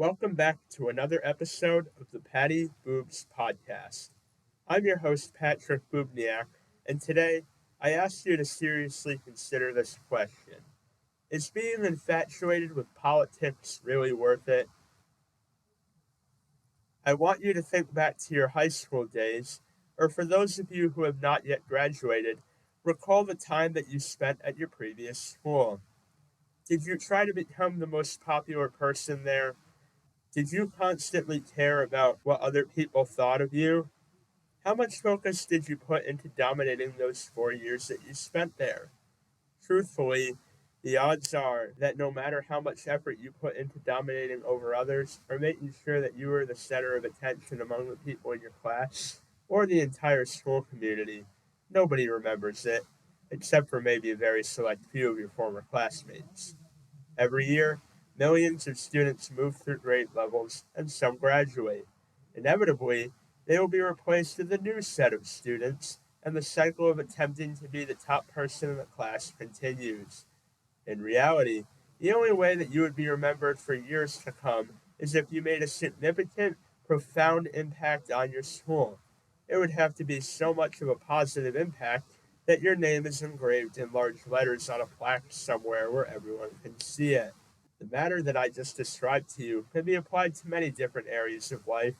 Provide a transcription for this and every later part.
Welcome back to another episode of the Patty Boobs Podcast. I'm your host, Patrick Bubniak, and today I ask you to seriously consider this question. Is being infatuated with politics really worth it? I want you to think back to your high school days, or for those of you who have not yet graduated, recall the time that you spent at your previous school. Did you try to become the most popular person there? Did you constantly care about what other people thought of you? How much focus did you put into dominating those 4 years that you spent there? Truthfully, the odds are that no matter how much effort you put into dominating over others or making sure that you were the center of attention among the people in your class or the entire school community, nobody remembers it, except for maybe a very select few of your former classmates. Every year, millions of students move through grade levels and some graduate. Inevitably, they will be replaced with a new set of students, and the cycle of attempting to be the top person in the class continues. In reality, the only way that you would be remembered for years to come is if you made a significant, profound impact on your school. It would have to be so much of a positive impact that your name is engraved in large letters on a plaque somewhere where everyone can see it. The matter that I just described to you can be applied to many different areas of life,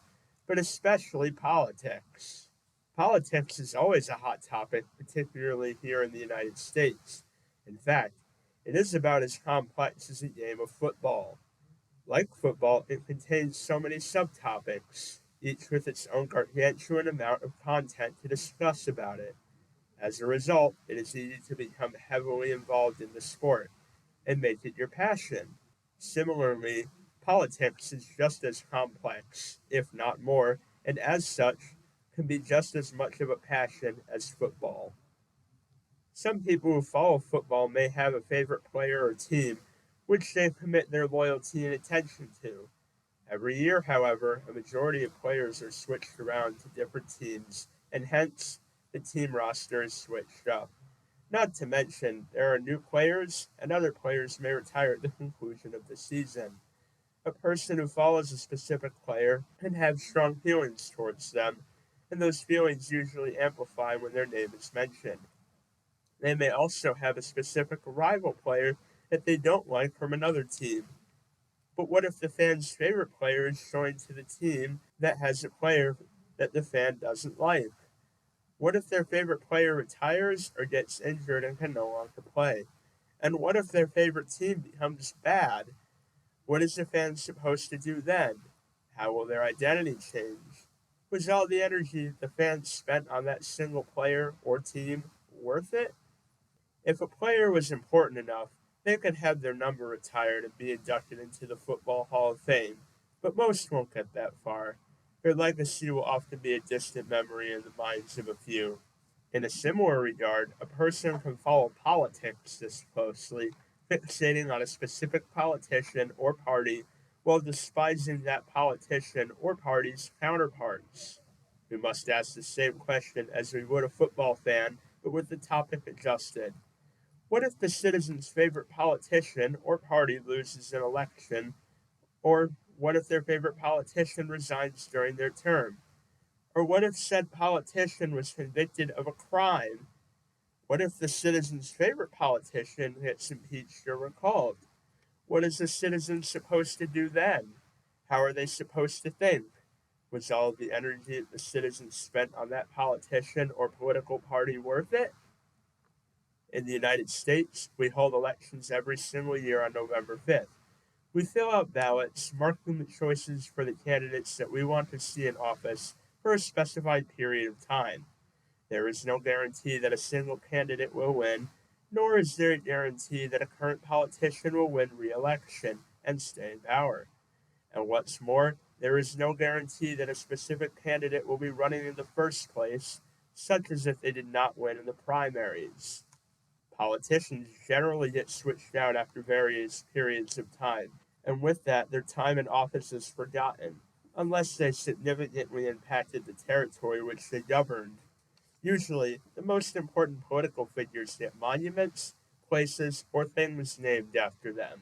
but especially politics. Politics is always a hot topic, particularly here in the United States. In fact, it is about as complex as a game of football. Like football, it contains so many subtopics, each with its own gargantuan amount of content to discuss about it. As a result, it is easy to become heavily involved in the sport and make it your passion. Similarly, politics is just as complex, if not more, and as such, can be just as much of a passion as football. Some people who follow football may have a favorite player or team which they commit their loyalty and attention to. Every year, however, a majority of players are switched around to different teams, and hence the team roster is switched up. Not to mention, there are new players, and other players may retire at the conclusion of the season. A person who follows a specific player can have strong feelings towards them, and those feelings usually amplify when their name is mentioned. They may also have a specific rival player that they don't like from another team. But what if the fan's favorite player is joined to the team that has a player that the fan doesn't like? What if their favorite player retires or gets injured and can no longer play? And what if their favorite team becomes bad? What is the fan supposed to do then? How will their identity change? Was all the energy the fans spent on that single player or team worth it? If a player was important enough, they could have their number retired and be inducted into the Football Hall of Fame, but most won't get that far. Their legacy will often be a distant memory in the minds of a few. In a similar regard, a person can follow politics this closely, fixating on a specific politician or party while despising that politician or party's counterparts. We must ask the same question as we would a football fan, but with the topic adjusted. What if the citizen's favorite politician or party loses an election? Or what if their favorite politician resigns during their term? Or what if said politician was convicted of a crime? What if the citizen's favorite politician gets impeached or recalled? What is the citizen supposed to do then? How are they supposed to think? Was all of the energy the citizens spent on that politician or political party worth it? In the United States, we hold elections every single year on November 5th. We fill out ballots marking the choices for the candidates that we want to see in office for a specified period of time. There is no guarantee that a single candidate will win, nor is there a guarantee that a current politician will win re election and stay in power. And what's more, there is no guarantee that a specific candidate will be running in the first place, such as if they did not win in the primaries. Politicians generally get switched out after various periods of time, and with that, their time in office is forgotten, unless they significantly impacted the territory which they governed. Usually, the most important political figures get monuments, places, or things named after them.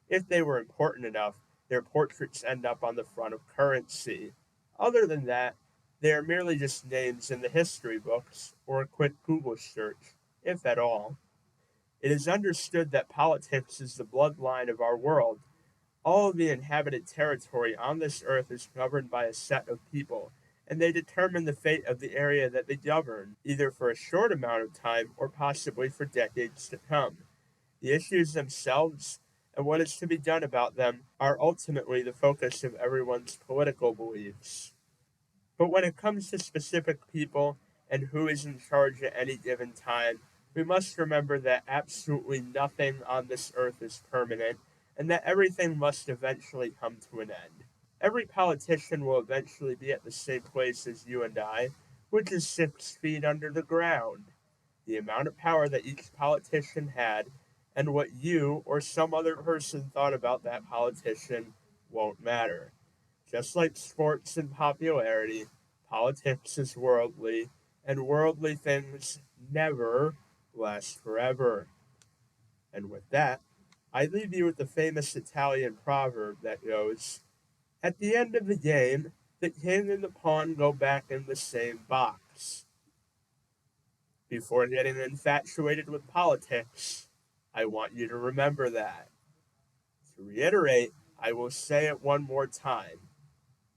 If they were important enough, Their portraits end up on the front of currency. Other than that, they are merely just names in the history books or a quick Google search, if at all. It is understood that politics is the bloodline of our world. All of the inhabited territory on this earth is governed by a set of people, and they determine the fate of the area that they govern, either for a short amount of time or possibly for decades to come. The issues themselves and what is to be done about them are ultimately the focus of everyone's political beliefs. But when it comes to specific people and who is in charge at any given time, we must remember that absolutely nothing on this earth is permanent and that everything must eventually come to an end. Every politician will eventually be at the same place as you and I, which is 6 feet under the ground. The amount of power that each politician had and what you or some other person thought about that politician won't matter. Just like sports and popularity, politics is worldly, and worldly things never last forever. And with that, I leave you with the famous Italian proverb that goes, at the end of the game, the king and the pawn go back in the same box. Before getting infatuated with politics, I want you to remember that. To reiterate, I will say it one more time.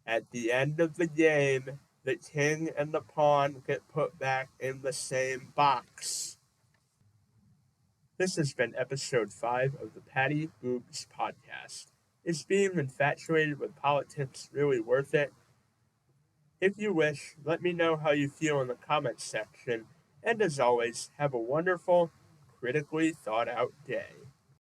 At the end of the game, the king and the pawn get put back in the same box. This has been episode 5 of the Patty Boobs podcast. Is being infatuated with politics really worth it? If you wish, let me know how you feel in the comments section. And as always, have a wonderful, critically thought out day.